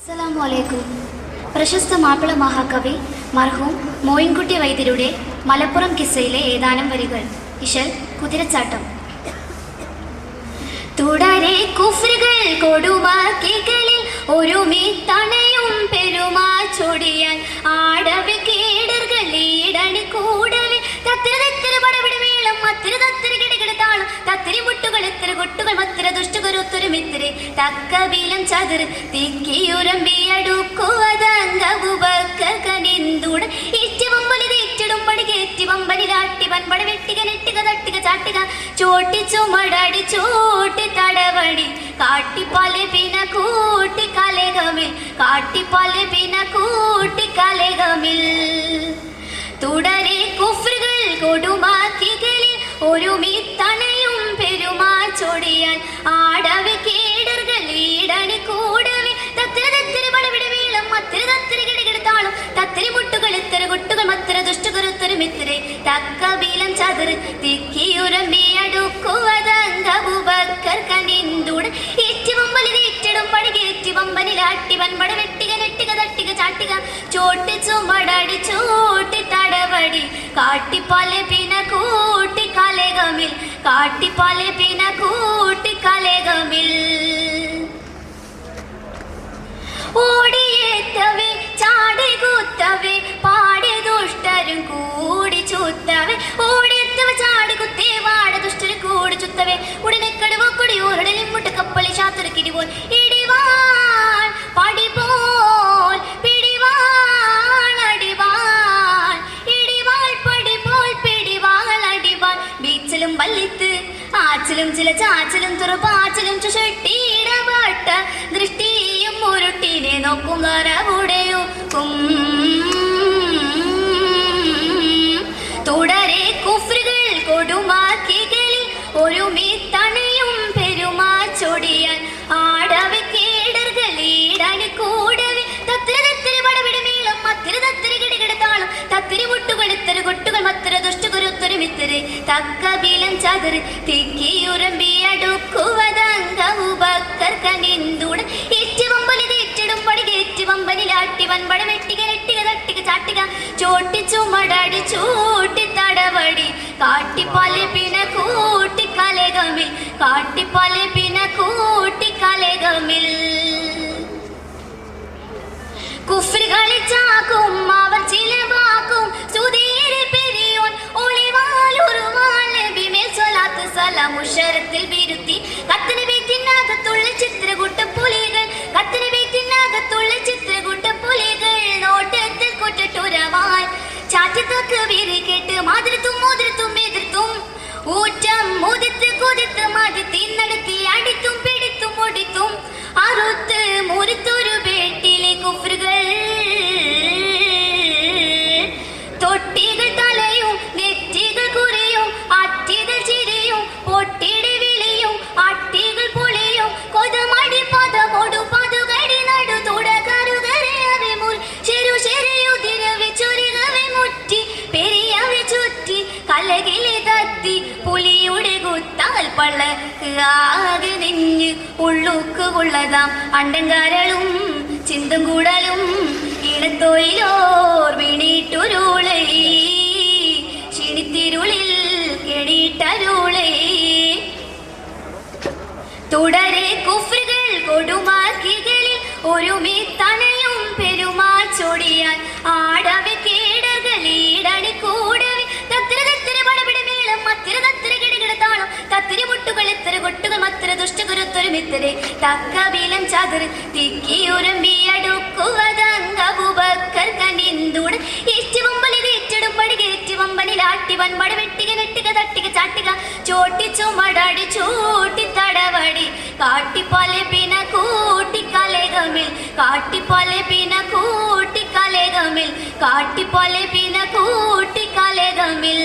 അസ്സലാമു പ്രശസ്ത മാപ്പിള മഹാകവി മർഹൂം മോയിൻകുട്ടി വൈദ്യരുടെ മലപ്പുറം കിസ്സയിലെ ഏതാനും വരികൾ. ഇശൽ കുതിരച്ചാട്ടം. തുടരെ കുഫ്റുകൾ കൊടുമാക്കികളിൽ ഒരുമി തണയും പെരുമാ ചൊടിയാൻ ആടവി കേടറുകൾ ഈടണി കൂടവി തത്തിരി തത്തിരി പടപിടി മേളം മത്തിരി തത്തിരി കിടകിടത്താളും തത്തിരി മുട്ടുകൾ ഇത്തിരി കൊട്ടുകൾ മത്തിര ദുഷ്ടകരൊത്തൊരു മിത്തിരി തക്കബീലം ചതുർ തിക്കിയുരമ്പിയടുക്കുവതങ്കബുബക്കനിന്തുട ഇറ്റിവമ്പലി തീറ്റിടും പടികേറ്റി വമ്പലിലാട്ടി വൻപട വെട്ടിക നെട്ടിക തട്ടിക ചാട്ടിക ചോട്ടിച്ചു മടടി ചോട്ടി തടവടി കാട്ടിപ്പാലെ പിന കൂട്ടി കലകമിൽ കാട്ടിപ്പാലെ പിന കൂട്ടി കലകമിൽ തുടരെ കുഫ്റുകൾ കൊടുമാക്കികളിൽ ഒരുമി തണയും പെരുമാ ചൊടിയാൻ ആടവി കേടറുകൾ ഈടണി കൂടവി തത്തിരി തത്തിരി പടപിടി മേളം മത്തിരി തത്തിരി കിടകിടത്താളും തത്തിരി മുട്ടുകൾ ഇത്തിരി കൊട്ടുകൾ മത്തിര ദുഷ്ടകരൊത്തൊരു മിത്തിരി തക്കബീലം ചതുർ തിക്കിയുരമ്പിയടുക്കുവതങ്കബുബക്കർ കനിന്തുട ഇറ്റിവമ്പലി തീറ്റിടും പടികേറ്റി വമ്പനിലാട്ടി വൻപട വെട്ടിക നെട്ടിക തട്ടിക ചാട്ടിക ചോട്ടിച്ചു മടടി ചോട്ടി തടവടി കാട്ടിപ്പാലെ പിന കൂട്ടി കലകമിൽ കാട്ടിപ്പാലെ പിന കൂട്ടി കലകമിൽ ഓടിയേത്തവേ ചാടി കുത്തവേ പാടി ദുഷ്ടരും കൂടി ചുത്തവേ ഓടിയെത്തവ ചാടി കുത്തേ വാട ദുഷ്ടരും കൂടി ചുത്തവേ ഉടനെ കടുവക്കൊടി ഓരടലിൽ മുട്ട കപ്പളി ചാത്തുരക്കിടി പോൽ ഇടിവാൾ പടിപോൽ പിടിവാൾ അടിവാൾ ഇടിവാൾ പടിപോൽ പിടിവാൾ അടിവാൾ ബീച്ചിലും വല്ലിത്ത് ആച്ചിലും ചില ചാച്ചിലും തുറപ്പാച്ചിലും ചുഷട്ടിയിടപെട്ട ദൃഷ്ടിയും മുരുട്ടിനെ നോക്കും കരവുടയുക്കും തുടരെ കുഫ്റുകൾ കൊടുമാക്കികളിൽ ഒരുമി തണയും പെരുമാ ചൊടിയാൻ ആടവി കേടറുകൾ ഈടണി കൂടവി തത്തിരി തത്തിരി പടപിടി മേളം മത്തിരി തത്തിരി കിടകിടത്താളും തത്തിരി മുട്ടുകൾ ഇത്തിരി കൊട്ടുകൾ മത്തിര ദുഷ്ടകരൊത്തൊരു മിത്തിരി തക്കബീലം ചതുർ തിക്കിയുരമ്പിയടുക്കുവതങ്കബുബക്കർ കനിന്തുട ഇറ്റിവമ്പലി തീറ്റിടും പടികേറ്റി വമ്പനിലാട്ടി വൻപട വെട്ടിക നെട്ടിക തട്ടിക ചാട്ടിക ചോട്ടിച്ചു മടടി ചൂട്ടി തടവടി കാട്ടിപ്പാലെ പിന കൂട്ടി കലകമിൽ കാട്ടിപ്പാലെ പിന കൂട്ടി കലകമിൽ കുഫ്റുകളെ ചാക്കും അവർ ചിലവാക്കും സുധീരെ പെരിയോൻ ഒളിവാലുറുവാൽ നബിമേൽ സ്വലാത്ത് സലാം ഉഷരത്തിൽ വിരുത്തി കത്തന വീത്തിനകത്തുള്ള ചിത്രകൂട്ടപ്പുലികൾ കത്തന വീത്തിനകത്തുള്ള ചിത്രകൂട്ടപ്പുലികൾ നോട്ടത്തിൽ കൊട്ടിട്ടുരവാൻ ചാറ്റത്തക്ക് വീരി കേട്ട് മാതിരത്തും മുതിർത്തും എതിർത്തും ഊറ്റം മുതിർത്ത് കൊതിത്ത് മാറ്റി നടത്തി അടിത്തും പിടിത്തും ഒടിത്തും അറുത്ത് മുറിത്തൊരു പേട്ടിലെ കുഫ്റുകൾ തൊട്ടികൾ തലയും നെറ്റികൾ കുറിയും അറ്റികൾ ചിരിയും പൊട്ടിടി വിളിയും അട്ടികൾ പൊളിയും കൊതുമടി പദമൊടു പതുകടി നടു തുടകരുകരെ അവിമുൽ ചെറു ചെറിയുതിരവി ചുരുകവി മുറ്റി പെരിയവി ചുറ്റി കലകിലെ തത്തി പുലിയുടെ കുത്താൽ പള്ള ആകെ നെഞ്ഞ് ഉള്ളുക്ക് കൊള്ളതാം അണ്ടങ്കാരളും ചിന്തും കൂടലും ഇണത്തൊയിലോർ വീണിട്ടുരുളേ ക്ഷണിത്തിരുളിൽ കെണിട്ടരുളേ തുടരെ കുഫ്റുകൾ കൊടുമാക്കികളിൽ ഒരുമി തണയും പെരുമാ ചൊടിയാൻ ആടവി കേടറുകൾ ഈടണി കൂടവി തത്തിരി തത്തിരി പടപിടി മേളം മത്തിരി തത്തിരി കിടകിടത്താളും തത്തിരി മുട്ടുകൾ ഇത്തിരി കൊട്ടുകൾ മത്തിര ദുഷ്ടകരൊത്തൊരു മിത്തിരി തക്കബീലം ചതുർ തിക്കിയുരമ്പിയടുക്കുവതങ്കബുബക്കർ കനിന്തുട ഇറ്റിവമ്പലി തീറ്റിടും പടികേറ്റി വമ്പനിലാട്ടി വൻപട വെട്ടിക നെട്ടിക തട്ടിക ചാട്ടിക ചോട്ടിച്ചു മടടി ചൂട്ടി തടവടി കാട്ടിപ്പാലെ പിന കൂട്ടി കലകമിൽ കാട്ടിപ്പാലെ പിന കൂട്ടി കലകമിൽ കാട്ടിപ്പാലെ പിന കൂട്ടി കലകമിൽ